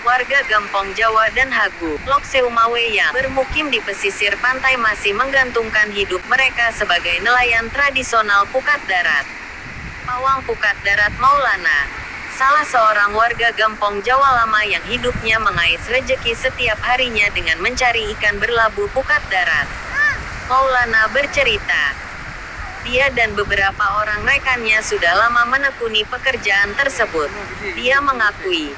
warga Gampong Jawa dan Hagu, Lok Seumawe yang bermukim di pesisir pantai masih menggantungkan hidup mereka sebagai nelayan tradisional pukat darat. Pawang pukat darat Maulana, salah seorang warga Gampong Jawa Lama yang hidupnya mengais rejeki setiap harinya dengan mencari ikan berlabuh pukat darat. Maulana bercerita, dia dan beberapa orang rekannya sudah lama menekuni pekerjaan tersebut. Dia mengakui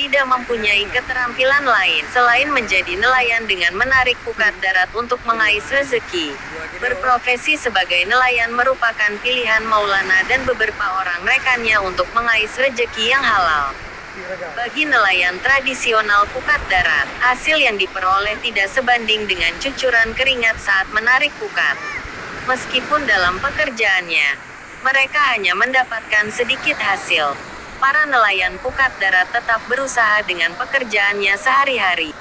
tidak mempunyai keterampilan lain selain menjadi nelayan dengan menarik pukat darat untuk mengais rezeki. Berprofesi sebagai nelayan merupakan pilihan Maulana dan beberapa orang rekannya untuk mengais rezeki yang halal. Bagi nelayan tradisional pukat darat, hasil yang diperoleh tidak sebanding dengan cucuran keringat saat menarik pukat. Meskipun dalam pekerjaannya, mereka hanya mendapatkan sedikit hasil. Para nelayan pukat darat tetap berusaha dengan pekerjaannya sehari-hari.